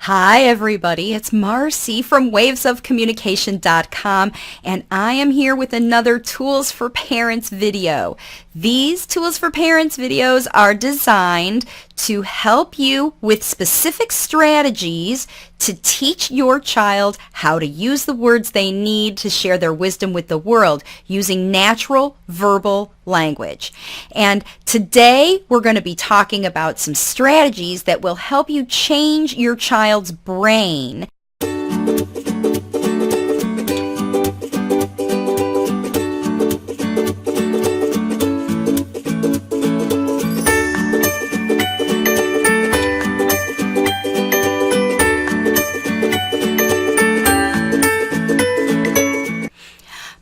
Hi everybody, it's Marcy from wavesofcommunication.com, and I am here with another Tools for Parents video. These Tools for Parents videos are designed to help you with specific strategies to teach your child how to use the words they need to share their wisdom with the world using natural verbal language. And today we're going to be talking about some strategies that will help you change your child's brain.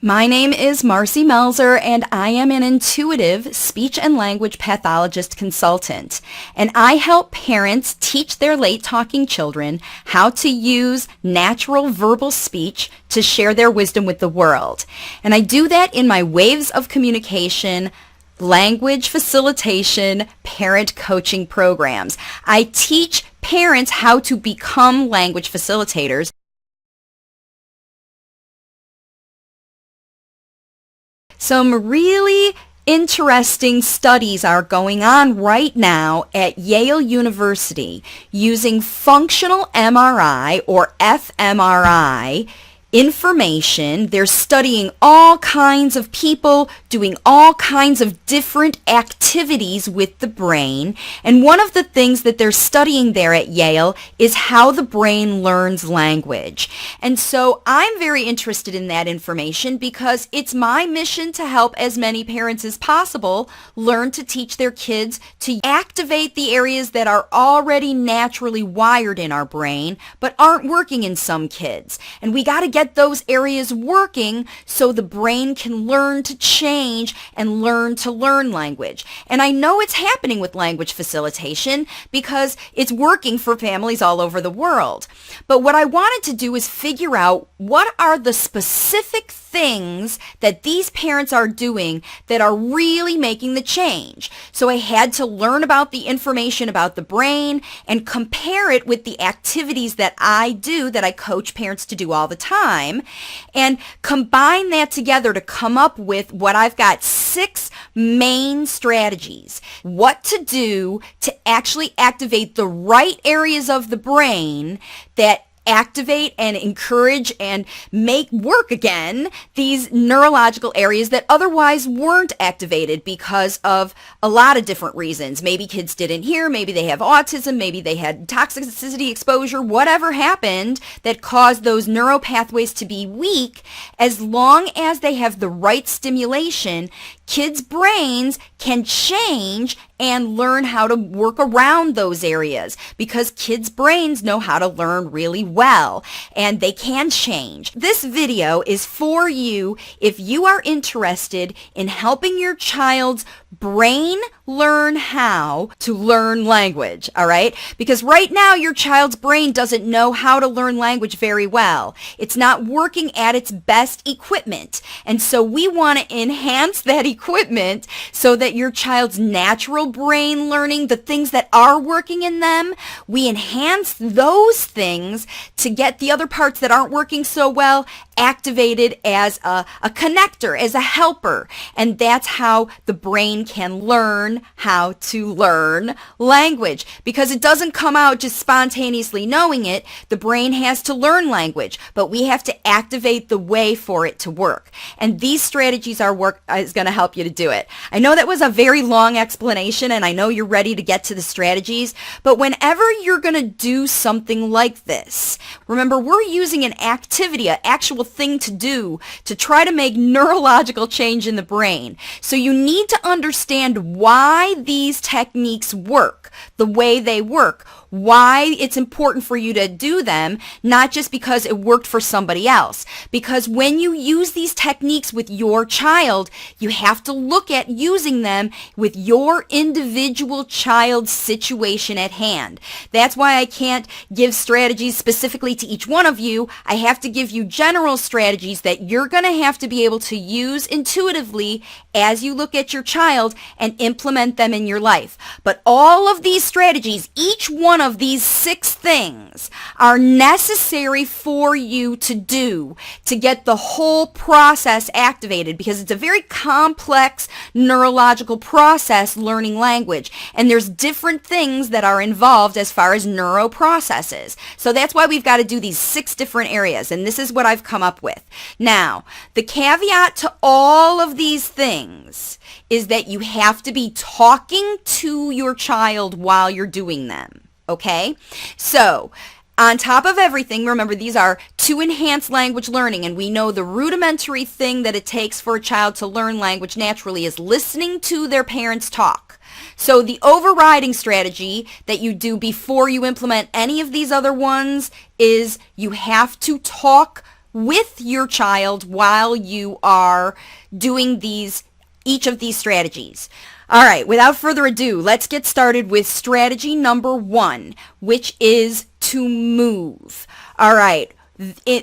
My name is Marcy Melzer, and I am an intuitive speech and language pathologist consultant. And I help parents teach their late talking children how to use natural verbal speech to share their wisdom with the world. And I do that in my Waves of Communication language facilitation parent coaching programs. I teach parents how to become language facilitators. Some really interesting studies are going on right now at Yale University using functional MRI or fMRI information. They're studying all kinds of people doing all kinds of different activities with the brain. And one of the things that they're studying there at Yale is how the brain learns language. And so I'm very interested in that information because it's my mission to help as many parents as possible learn to teach their kids to activate the areas that are already naturally wired in our brain but aren't working in some kids. And we got to get those areas working so the brain can learn to change and learn to learn language. And I know it's happening with language facilitation because it's working for families all over the world. But what I wanted to do is figure out what are the specific things that these parents are doing that are really making the change. So I had to learn about the information about the brain and compare it with the activities that I do, that I coach parents to do all the time, and combine that together to come up with what I've got 6 main strategies. What to do to actually activate the right areas of the brain that activate and encourage and make work again these neurological areas that otherwise weren't activated because of a lot of different reasons. Maybe kids didn't hear, maybe they have autism, maybe they had toxicity exposure, whatever happened that caused those neural pathways to be weak. As long as they have the right stimulation, kids' brains can change and learn how to work around those areas because kids' brains know how to learn really well and they can change. This video is for you if you are interested in helping your child's brain learn how to learn language, all right? Because right now your child's brain doesn't know how to learn language very well. It's not working at its best equipment. And so we want to enhance that equipment so that your child's natural brain learning, the things that are working in them, we enhance those things to get the other parts that aren't working so well activated as a connector, as a helper. And that's how the brain can learn how to learn language, because it doesn't come out just spontaneously knowing it. The brain has to learn language, but we have to activate the way for it to work. And these strategies is going to help you to do it. I know that was a very long explanation, and I know you're ready to get to the strategies, but whenever you're going to do something like this, remember we're using an activity, an actual thing to do to try to make neurological change in the brain. So you need to understand why these techniques work the way they work, why it's important for you to do them, not just because it worked for somebody else. Because when you use these techniques with your child, you have to look at using them with your individual child's situation at hand. That's why I can't give strategies specifically to each one of you. I have to give you general strategies that you're going to have to be able to use intuitively as you look at your child and implement them in your life. But all of these strategies, each one one of these 6 things are necessary for you to do to get the whole process activated, because it's a very complex neurological process learning language, and there's different things that are involved as far as neuroprocesses. So that's why we've got to do these 6 different areas, and this is what I've come up with. Now, the caveat to all of these things is that you have to be talking to your child while you're doing them, okay? So, on top of everything, remember, these are to enhance language learning, and we know the rudimentary thing that it takes for a child to learn language naturally is listening to their parents talk. So the overriding strategy that you do before you implement any of these other ones is you have to talk with your child while you are doing each of these strategies. All right, without further ado, let's get started with strategy number 1, which is to move. All right,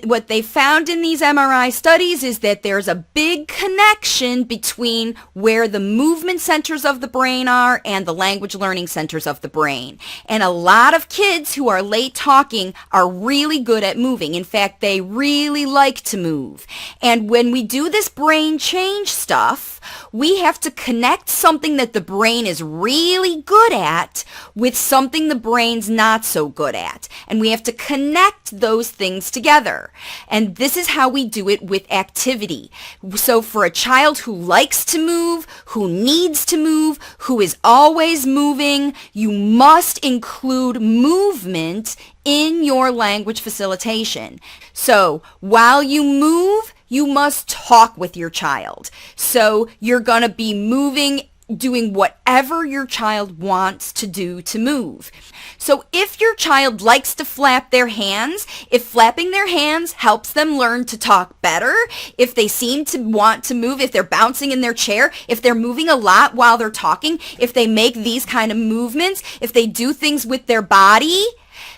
what they found in these MRI studies is that there's a big connection between where the movement centers of the brain are and the language learning centers of the brain. And a lot of kids who are late talking are really good at moving. In fact, they really like to move. And when we do this brain change stuff, we have to connect something that the brain is really good at with something the brain's not so good at. And we have to connect those things together. And this is how we do it with activity. So for a child who likes to move, who needs to move, who is always moving, you must include movement in your language facilitation. So while you move, you must talk with your child. So you're going to be moving, doing whatever your child wants to do to move. So if your child likes to flap their hands, if flapping their hands helps them learn to talk better, if they seem to want to move, if they're bouncing in their chair, if they're moving a lot while they're talking, if they make these kind of movements, if they do things with their body,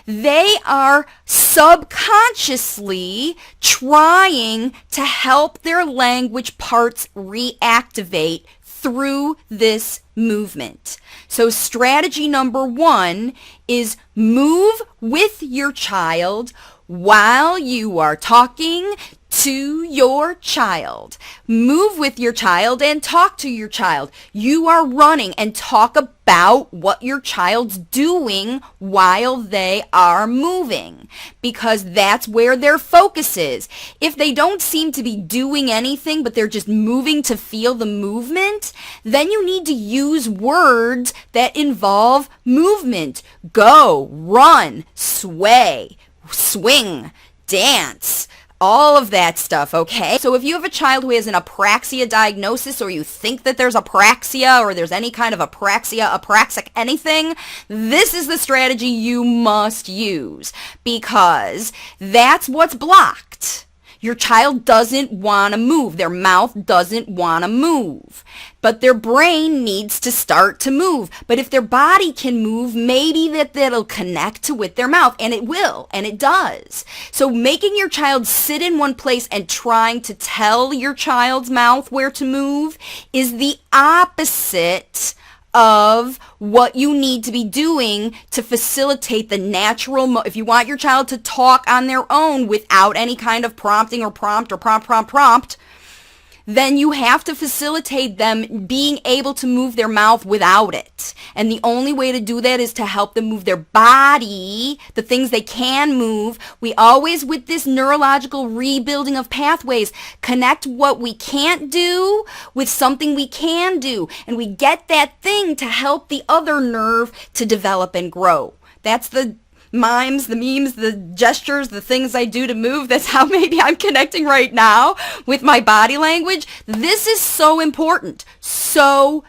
they are subconsciously trying to help their language parts reactivate through this movement. So strategy number 1 is move with your child while you are talking to your child. Move with your child and talk to your child. You are running, and talk about what your child's doing while they are moving, because that's where their focus is. If they don't seem to be doing anything, but they're just moving to feel the movement, then you need to use words that involve movement. Go, run, sway, swing, dance, all of that stuff, okay? So if you have a child who has an apraxia diagnosis, or you think that there's apraxia, or there's any kind of apraxic anything, this is the strategy you must use, because that's what's blocked. Your child doesn't want to move. Their mouth doesn't want to move. But their brain needs to start to move. But if their body can move, maybe that'll connect to with their mouth. And it will. And it does. So making your child sit in one place and trying to tell your child's mouth where to move is the opposite of what you need to be doing to facilitate the natural, if you want your child to talk on their own without any kind of prompting or prompt, then you have to facilitate them being able to move their mouth without it. And the only way to do that is to help them move their body, the things they can move. We always, with this neurological rebuilding of pathways, connect what we can't do with something we can do. And we get that thing to help the other nerve to develop and grow. That's the mimes, the memes, the gestures, the things I do to move. That's how maybe I'm connecting right now with my body language. This is so important. So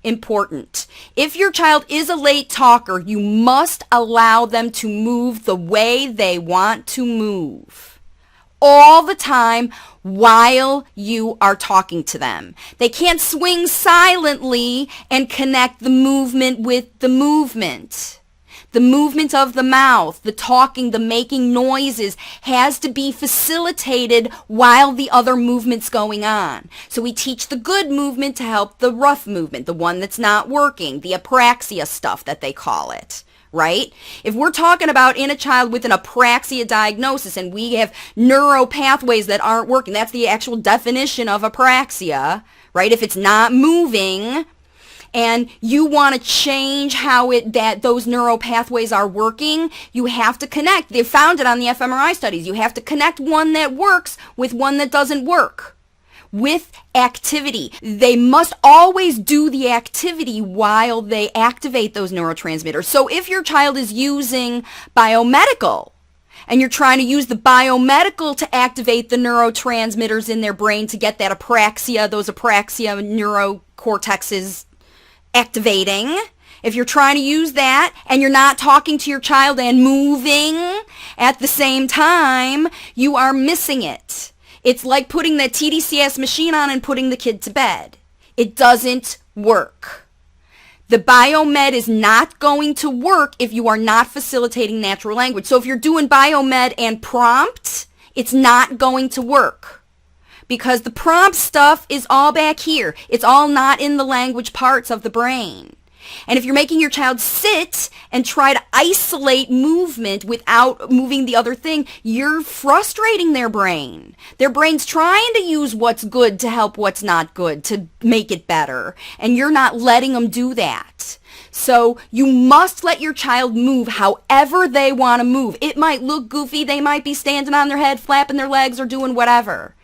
important. If your child is a late talker, you must allow them to move the way they want to move all the time while you are talking to them. They can't swing silently and connect the movement with the movement. The movement of the mouth, the talking, the making noises has to be facilitated while the other movement's going on. So we teach the good movement to help the rough movement, the one that's not working, the apraxia stuff that they call it, right? If we're talking about in a child with an apraxia diagnosis and we have neuro pathways that aren't working, that's the actual definition of apraxia, right? If it's not moving and you want to change how those neural pathways are working, you have to connect. They found it on the fMRI studies. You have to connect one that works with one that doesn't work with activity. They must always do the activity while they activate those neurotransmitters. So if your child is using biomedical and you're trying to use the biomedical to activate the neurotransmitters in their brain to get that apraxia, those apraxia neurocortexes activating, if you're trying to use that and you're not talking to your child and moving at the same time, you are missing it. It's like putting that TDCS machine on and putting the kid to bed. It doesn't work. The biomed is not going to work if you are not facilitating natural language. So if you're doing biomed and prompt, it's not going to work because the prompt stuff is all back here. It's all not in the language parts of the brain. And if you're making your child sit and try to isolate movement without moving the other thing, you're frustrating their brain. Their brain's trying to use what's good to help what's not good, to make it better. And you're not letting them do that. So you must let your child move however they want to move. It might look goofy. They might be standing on their head, flapping their legs, or doing whatever.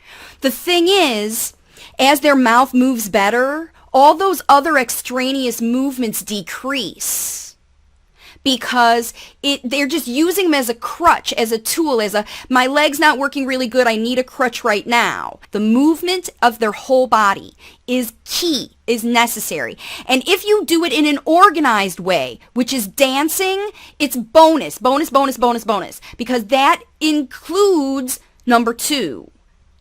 The thing is, as their mouth moves better, all those other extraneous movements decrease because they're just using them as a crutch, as a tool, my leg's not working really good, I need a crutch right now. The movement of their whole body is key, is necessary. And if you do it in an organized way, which is dancing, it's bonus, because that includes number two.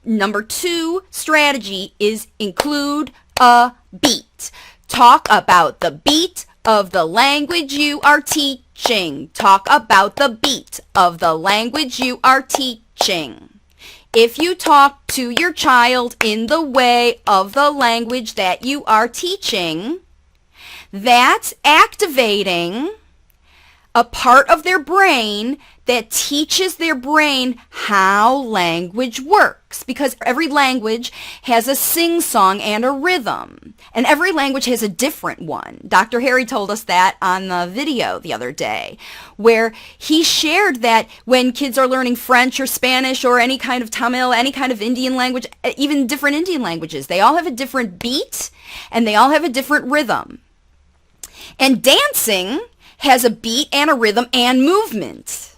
Number two strategy is include a beat. Talk about the beat of the language you are teaching. Talk about the beat of the language you are teaching. If you talk to your child in the way of the language that you are teaching, that's activating a part of their brain that teaches their brain how language works, because every language has a sing-song and a rhythm, and every language has a different one. Dr. Harry told us that on the video the other day, where he shared that when kids are learning French or Spanish or any kind of Tamil, any kind of Indian language, even different Indian languages, they all have a different beat and they all have a different rhythm. And dancing has a beat and a rhythm and movement.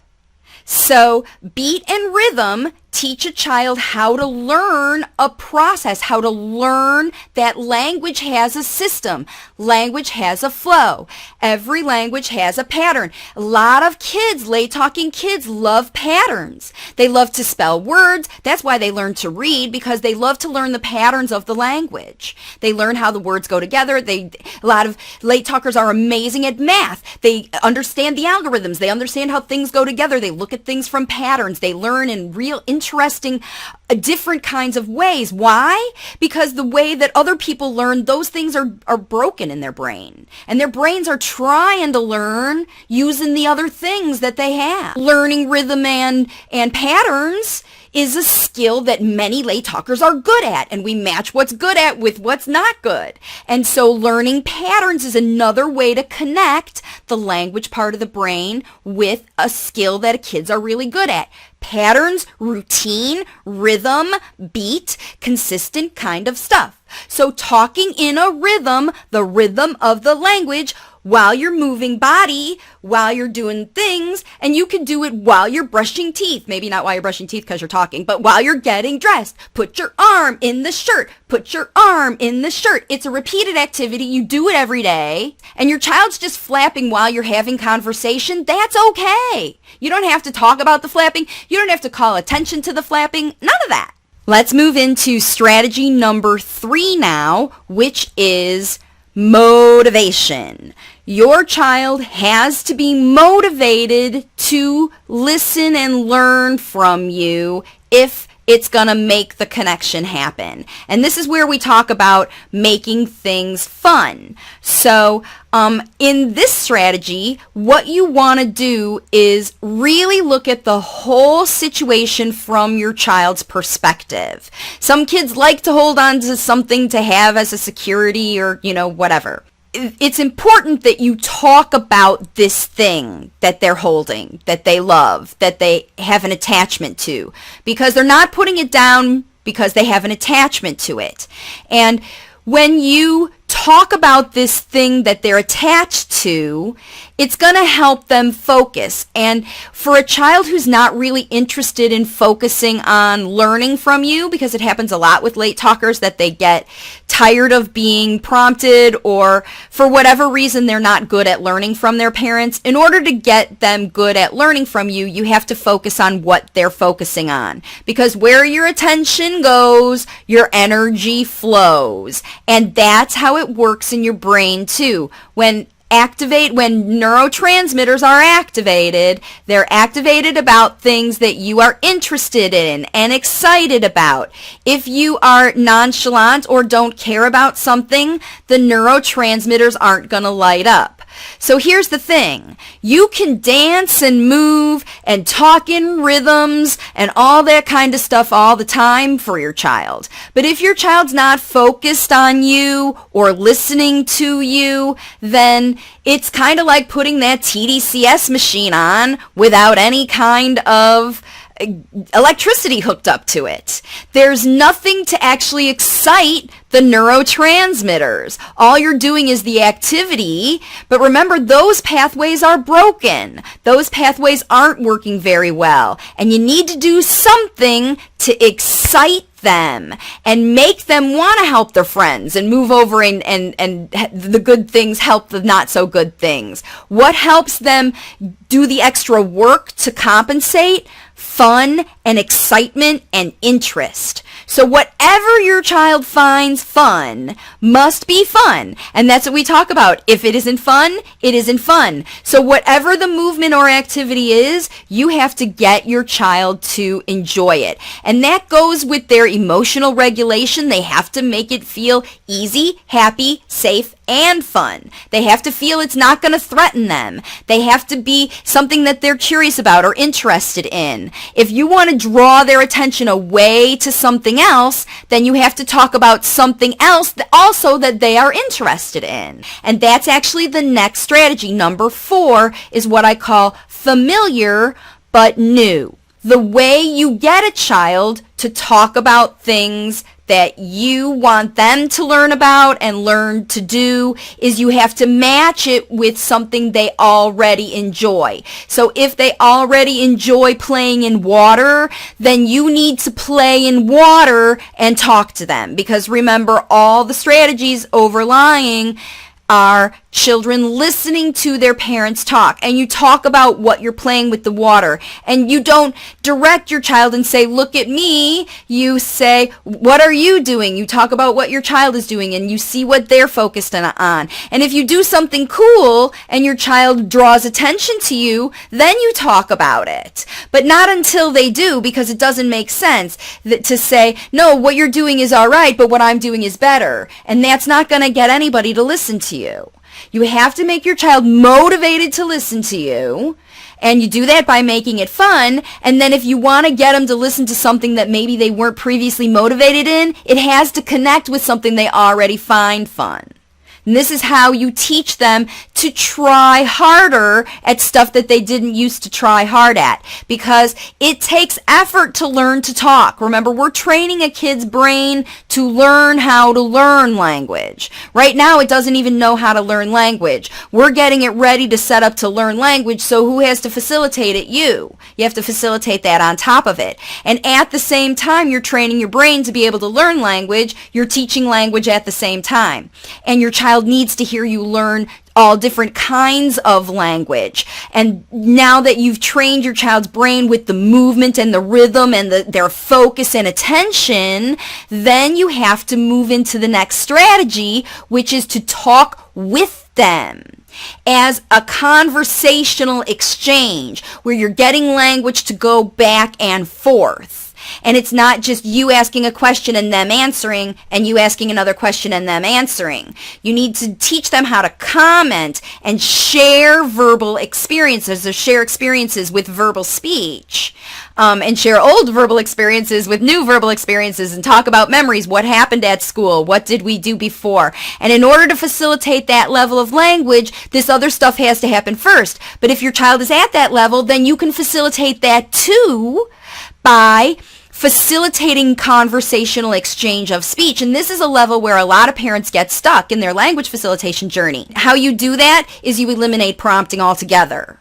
So beat and rhythm teach a child how to learn a process, how to learn that language has a system. Language has a flow. Every language has a pattern. A lot of kids, late talking kids, love patterns. They love to spell words. That's why they learn to read, because they love to learn the patterns of the language. They learn how the words go together. A lot of late talkers are amazing at math. They understand the algorithms. They understand how things go together. They look at things from patterns. They learn in real interesting, different kinds of ways. Why? Because the way that other people learn, those things are broken in their brain. And their brains are trying to learn using the other things that they have. Learning rhythm and patterns is a skill that many late talkers are good at, and we match what's good at with what's not good. And so learning patterns is another way to connect the language part of the brain with a skill that kids are really good at. Patterns, routine, rhythm, beat, consistent kind of stuff. So talking in a rhythm, the rhythm of the language, while you're moving body, while you're doing things, and you can do it while you're brushing teeth. Maybe not while you're brushing teeth because you're talking, but while you're getting dressed. Put your arm in the shirt. Put your arm in the shirt. It's a repeated activity. You do it every day, and your child's just flapping while you're having conversation. That's okay. You don't have to talk about the flapping. You don't have to call attention to the flapping. None of that. Let's move into strategy number 3 now, which is motivation. Your child has to be motivated to listen and learn from you if it's going to make the connection happen. And this is where we talk about making things fun. So in this strategy, what you want to do is really look at the whole situation from your child's perspective. Some kids like to hold on to something to have as a security or, whatever. It's important that you talk about this thing that they're holding, that they love, that they have an attachment to, because they're not putting it down because they have an attachment to it. And when you talk about this thing that they're attached to, it's going to help them focus. And for a child who's not really interested in focusing on learning from you, because it happens a lot with late talkers that they get tired of being prompted, or for whatever reason they're not good at learning from their parents, in order to get them good at learning from you, you have to focus on what they're focusing on. Because where your attention goes, your energy flows. And that's how it works in your brain too. When neurotransmitters are activated, they're activated about things that you are interested in and excited about. If you are nonchalant or don't care about something, the neurotransmitters aren't going to light up. So here's the thing. You can dance and move and talk in rhythms and all that kind of stuff all the time for your child. But if your child's not focused on you or listening to you, then it's kind of like putting that TDCS machine on without any kind of electricity hooked up to it. There's nothing to actually excite the neurotransmitters. All you're doing is the activity, but remember, those pathways are broken. Those pathways aren't working very well, and you need to do something to excite them and make them want to help their friends and move over and the good things help the not so good things. What helps them do the extra work to compensate? Fun and excitement and interest. So whatever your child finds fun must be fun. And that's what we talk about. If it isn't fun, it isn't fun. So whatever the movement or activity is, you have to get your child to enjoy it. And that goes with their emotional regulation. They have to make it feel easy, happy, safe, and fun. They have to feel it's not going to threaten them. They have to be something that they're curious about or interested in. If you want to draw their attention away to something else, then you have to talk about something else that also that they are interested in. And that's actually the next strategy. Number 4 is what I call familiar but new. The way you get a child to talk about things that you want them to learn about and learn to do is you have to match it with something they already enjoy. So if they already enjoy playing in water, then you need to play in water and talk to them. Because remember, all the strategies overlying are children listening to their parents talk, and you talk about what you're playing with the water, and you don't direct your child and say, look at me. You say, what are you doing? You talk about what your child is doing, and you see what they're focused on. And if you do something cool and your child draws attention to you, then you talk about it. But not until they do, because it doesn't make sense to say, no, what you're doing is all right, but what I'm doing is better. And that's not going to get anybody to listen to you. You have to make your child motivated to listen to you, and you do that by making it fun. And then if you want to get them to listen to something that maybe they weren't previously motivated in, it has to connect with something they already find fun. And this is how you teach them to try harder at stuff that they didn't used to try hard at, because it takes effort to learn to talk. Remember, we're training a kid's brain to learn how to learn language. Right now, it doesn't even know how to learn language. We're getting it ready to set up to learn language, so who has to facilitate it? You. You have to facilitate that on top of it. And at the same time, you're training your brain to be able to learn language. You're teaching language at the same time. And your child needs to hear you learn all different kinds of language. And now that you've trained your child's brain with the movement and the rhythm and their focus and attention, then you have to move into the next strategy, which is to talk with them as a conversational exchange where you're getting language to go back and forth. And it's not just you asking a question and them answering, and you asking another question and them answering. You need to teach them how to comment and share verbal experiences, or share experiences with verbal speech, and share old verbal experiences with new verbal experiences, and talk about memories. What happened at school? What did we do before? And in order to facilitate that level of language, this other stuff has to happen first. But if your child is at that level, then you can facilitate that too by facilitating conversational exchange of speech. And this is a level where a lot of parents get stuck in their language facilitation journey. How you do that is you eliminate prompting altogether.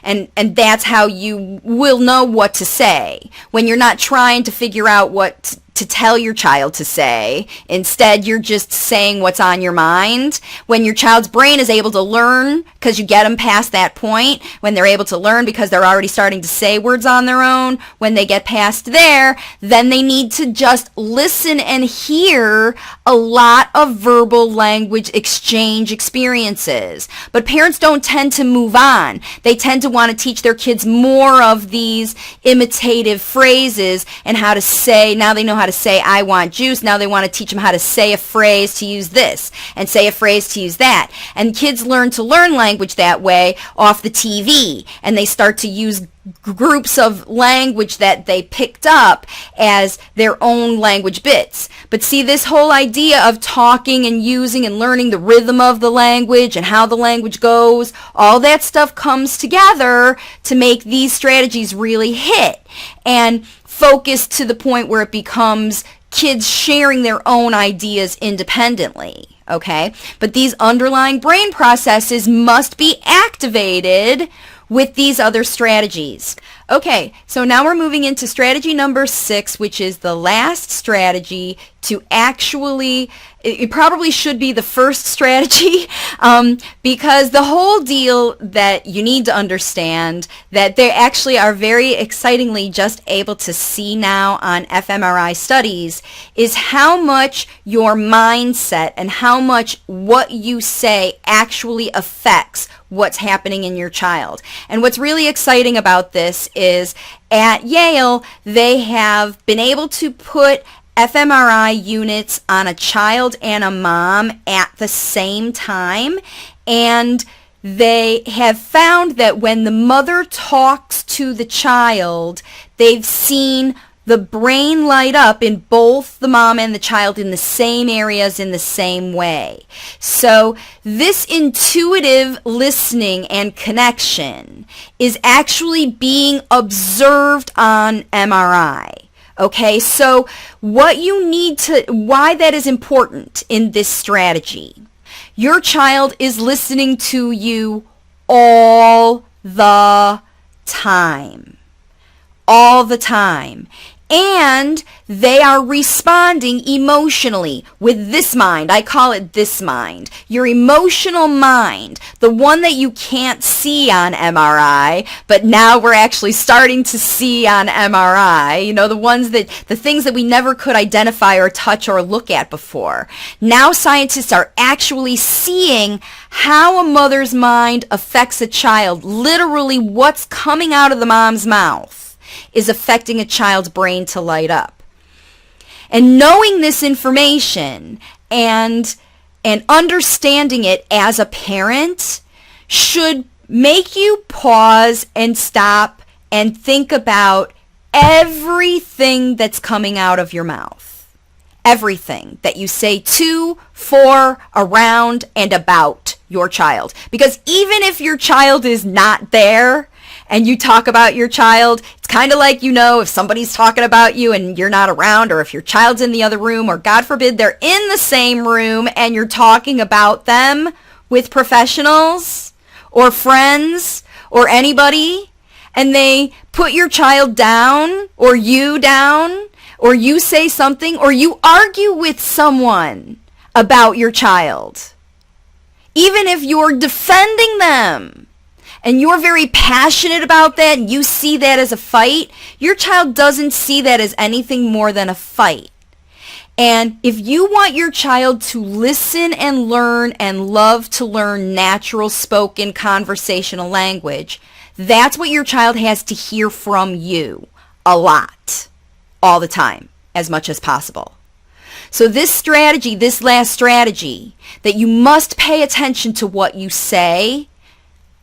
And that's how you will know what to say. When you're not trying to figure out what to tell your child to say, instead you're just saying what's on your mind. When your child's brain is able to learn, because you get them past that point, when they're able to learn because they're already starting to say words on their own, when they get past there, then they need to just listen and hear a lot of verbal language exchange experiences. But parents don't tend to move on. They tend to want to teach their kids more of these imitative phrases and how to say. Now they know how to say I want juice. Now they want to teach them how to say a phrase to use this and say a phrase to use that. And kids learn to learn language that way off the TV, and they start to use groups of language that they picked up as their own language bits. But see, this whole idea of talking and using and learning the rhythm of the language and how the language goes, all that stuff comes together to make these strategies really hit and focus to the point where it becomes kids sharing their own ideas independently. Okay? But these underlying brain processes must be activated with these other strategies. Okay, so now we're moving into strategy number 6, which is the last strategy to actually, it probably should be the first strategy, because the whole deal that you need to understand that they actually are very excitingly just able to see now on fMRI studies is how much your mindset and how much what you say actually affects what's happening in your child. And what's really exciting about this is at Yale, they have been able to put fMRI units on a child and a mom at the same time, and they have found that when the mother talks to the child, they've seen the brain light up in both the mom and the child in the same areas in the same way. So this intuitive listening and connection is actually being observed on MRI. Okay, so what you need to, why that is important in this strategy. Your child is listening to you all the time. All the time. And they are responding emotionally with this mind. I call it this mind. Your emotional mind, the one that you can't see on MRI, but now we're actually starting to see on MRI, you know, the things that we never could identify or touch or look at before. Now scientists are actually seeing how a mother's mind affects a child, literally what's coming out of the mom's mouth is affecting a child's brain to light up. And knowing this information and understanding it as a parent should make you pause and stop and think about everything that's coming out of your mouth. Everything that you say to, for, around, and about your child. Because even if your child is not there, and you talk about your child, it's kind of like, you know, if somebody's talking about you and you're not around, or if your child's in the other room, or God forbid they're in the same room and you're talking about them with professionals or friends or anybody, and they put your child down, or you say something, or you argue with someone about your child, even if you're defending them, and you're very passionate about that, and you see that as a fight, your child doesn't see that as anything more than a fight. And if you want your child to listen and learn and love to learn natural spoken conversational language, that's what your child has to hear from you a lot. all the time, as much as possible. So this strategy, this last strategy, that you must pay attention to what you say,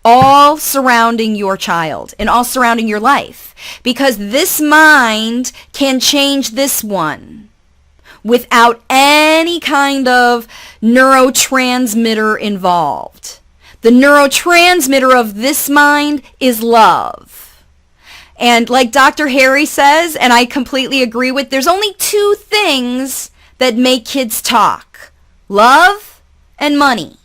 all surrounding your child and all surrounding your life, because this mind can change this one without any kind of neurotransmitter involved. The neurotransmitter of this mind is love. And like Dr. Harry says, and I completely agree with, there's only two things that make kids talk: love and money.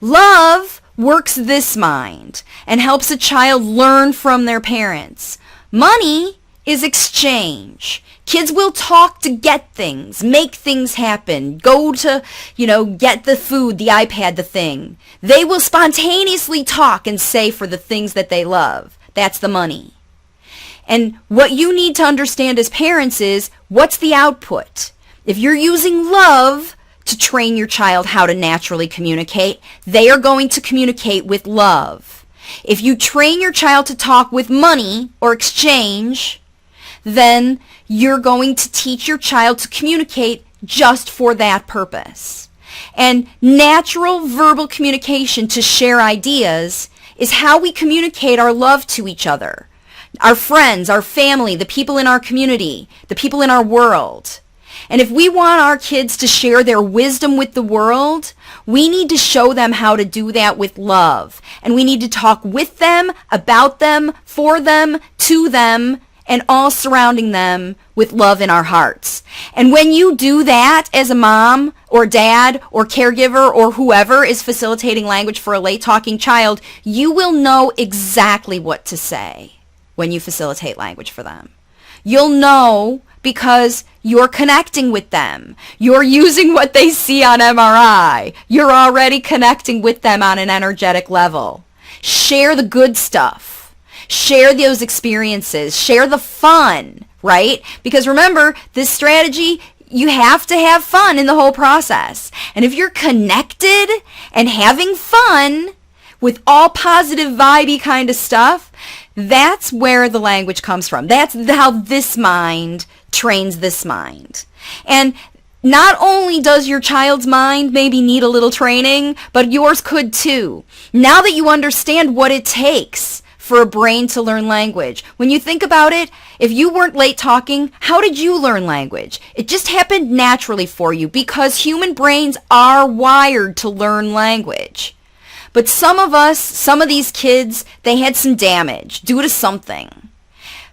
Love works this mind and helps a child learn from their parents. Money is exchange. Kids will talk to get things, make things happen, go to, get the food, the iPad, the thing. They will spontaneously talk and say for the things that they love. That's the money. And what you need to understand as parents is, what's the output? If you're using love to train your child how to naturally communicate, they are going to communicate with love. If you train your child to talk with money or exchange, then you're going to teach your child to communicate just for that purpose. And natural verbal communication to share ideas is how we communicate our love to each other, our friends, our family, the people in our community, the people in our world. And if we want our kids to share their wisdom with the world, we need to show them how to do that with love. And we need to talk with them, about them, for them, to them, and all surrounding them with love in our hearts. And when you do that as a mom or dad or caregiver or whoever is facilitating language for a late talking child, you will know exactly what to say when you facilitate language for them. You'll know because you're connecting with them. You're using what they see on MRI. You're already connecting with them on an energetic level. Share the good stuff. Share those experiences. Share the fun, right? Because remember, this strategy, you have to have fun in the whole process. And if you're connected and having fun with all positive, vibey kind of stuff, that's where the language comes from. That's how this mind trains this mind. And not only does your child's mind maybe need a little training, but yours could too. Now that you understand what it takes for a brain to learn language. When you think about it, if you weren't late talking, how did you learn language? It just happened naturally for you because human brains are wired to learn language. But some of these kids, they had some damage due to something.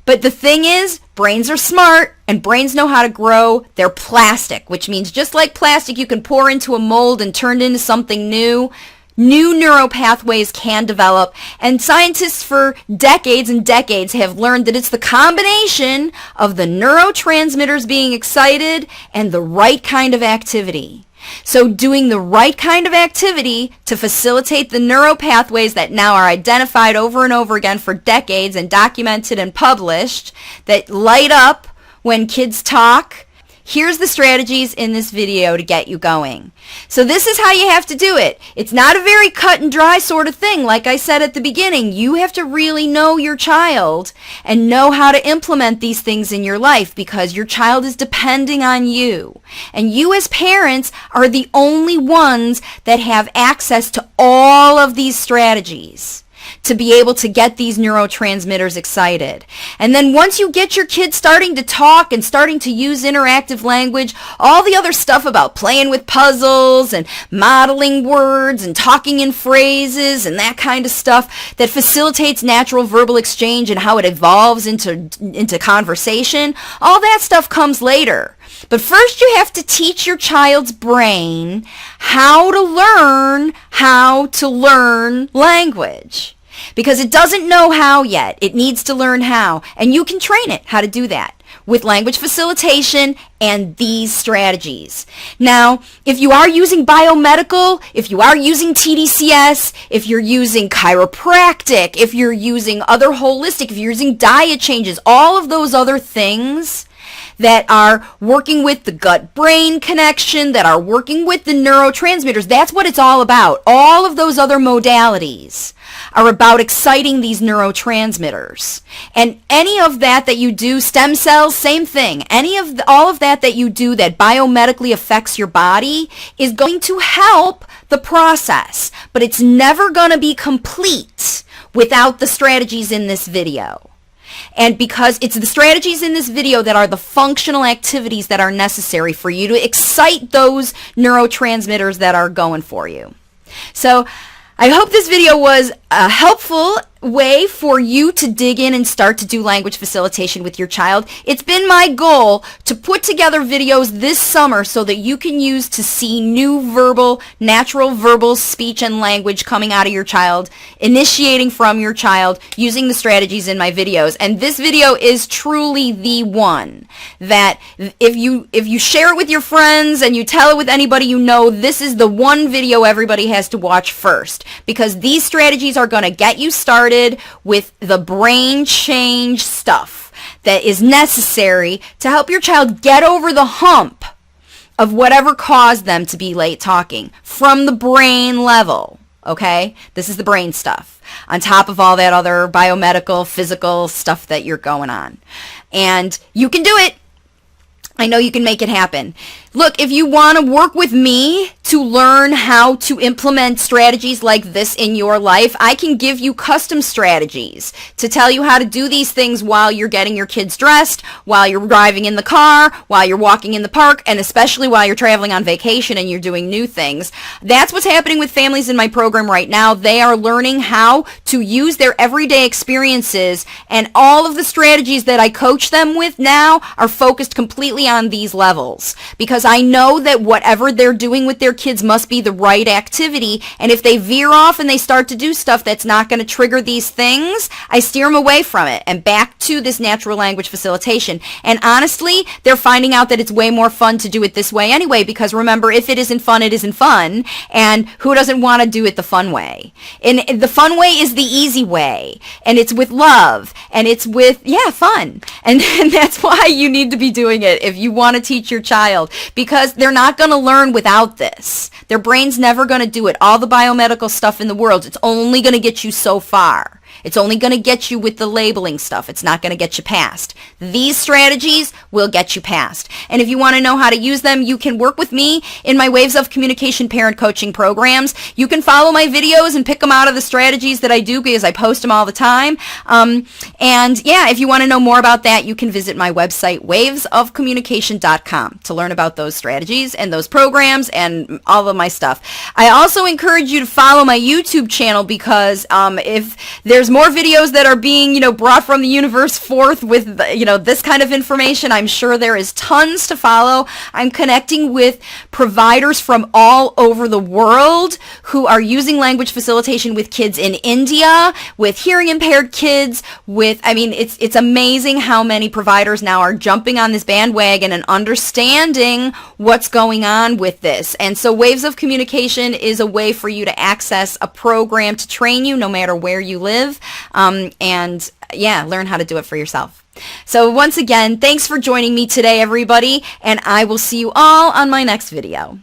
But the thing is, brains are smart and brains know how to grow. They're plastic, which means just like plastic you can pour into a mold and turn it into something new. New neural pathways can develop, and scientists for decades and decades have learned that it's the combination of the neurotransmitters being excited and the right kind of activity. So doing the right kind of activity to facilitate the neural pathways that now are identified over and over again for decades and documented and published that light up when kids talk. Here's the strategies in this video to get you going. So this is how you have to do it. It's not a very cut and dry sort of thing. Like I said at the beginning, you have to really know your child and know how to implement these things in your life because your child is depending on you. And you as parents are the only ones that have access to all of these strategies to be able to get these neurotransmitters excited. And then once you get your kids starting to talk and starting to use interactive language, all the other stuff about playing with puzzles and modeling words and talking in phrases and that kind of stuff that facilitates natural verbal exchange and how it evolves into conversation, all that stuff comes later. But first you have to teach your child's brain how to learn language. Because it doesn't know how yet. It needs to learn how. And you can train it how to do that with language facilitation and these strategies. Now, if you are using biomedical, if you are using TDCS, if you're using chiropractic, if you're using other holistic, if you're using diet changes, all of those other things that are working with the gut-brain connection, that are working with the neurotransmitters. That's what it's all about. All of those other modalities are about exciting these neurotransmitters. And any of that you do, stem cells, same thing. All of that you do that biomedically affects your body is going to help the process, but it's never going to be complete without the strategies in this video. And because it's the strategies in this video that are the functional activities that are necessary for you to excite those neurotransmitters that are going for you. So I hope this video was a helpful way for you to dig in and start to do language facilitation with your child. It's been my goal to put together videos this summer so that you can use to see new natural verbal speech and language coming out of your child, initiating from your child, using the strategies in my videos. And this video is truly the one that if you share it with your friends and you tell it with anybody you know, this is the one video everybody has to watch first, because these strategies are going to get you started with the brain change stuff that is necessary to help your child get over the hump of whatever caused them to be late talking from the brain level. Okay? This is the brain stuff on top of all that other biomedical, physical stuff that you're going on. And you can do it. I know you can make it happen. Look, if you want to work with me to learn how to implement strategies like this in your life, I can give you custom strategies to tell you how to do these things while you're getting your kids dressed, while you're driving in the car, while you're walking in the park, and especially while you're traveling on vacation and you're doing new things. That's what's happening with families in my program right now. They are learning how to use their everyday experiences, and all of the strategies that I coach them with now are focused completely on these levels, because I know that whatever they're doing with their kids must be the right activity, and if they veer off and they start to do stuff that's not going to trigger these things, I steer them away from it and back to this natural language facilitation. And honestly, they're finding out that it's way more fun to do it this way anyway, because remember, if it isn't fun, it isn't fun, and who doesn't want to do it the fun way? And the fun way is the easy way, and it's with love, and it's with, fun. And that's why you need to be doing it if you want to teach your child, because they're not going to learn without this. Their brain's never going to do it. All the biomedical stuff in the world, it's only going to get you so far. It's only going to get you with the labeling stuff. It's not going to get you past. These strategies will get you past. And if you want to know how to use them, you can work with me in my Waves of Communication parent coaching programs. You can follow my videos and pick them out of the strategies that I do, because I post them all the time. If you want to know more about that, you can visit my website, wavesofcommunication.com, to learn about those strategies and those programs and all of my stuff. I also encourage you to follow my YouTube channel, because if there's more videos that are being, brought from the universe forth with, this kind of information, I'm sure there is tons to follow. I'm connecting with providers from all over the world who are using language facilitation with kids in India, with hearing impaired kids, it's amazing how many providers now are jumping on this bandwagon and understanding what's going on with this. And so Waves of Communication is a way for you to access a program to train you no matter where you live, learn how to do it for yourself. So once again, thanks for joining me today, everybody, and I will see you all on my next video.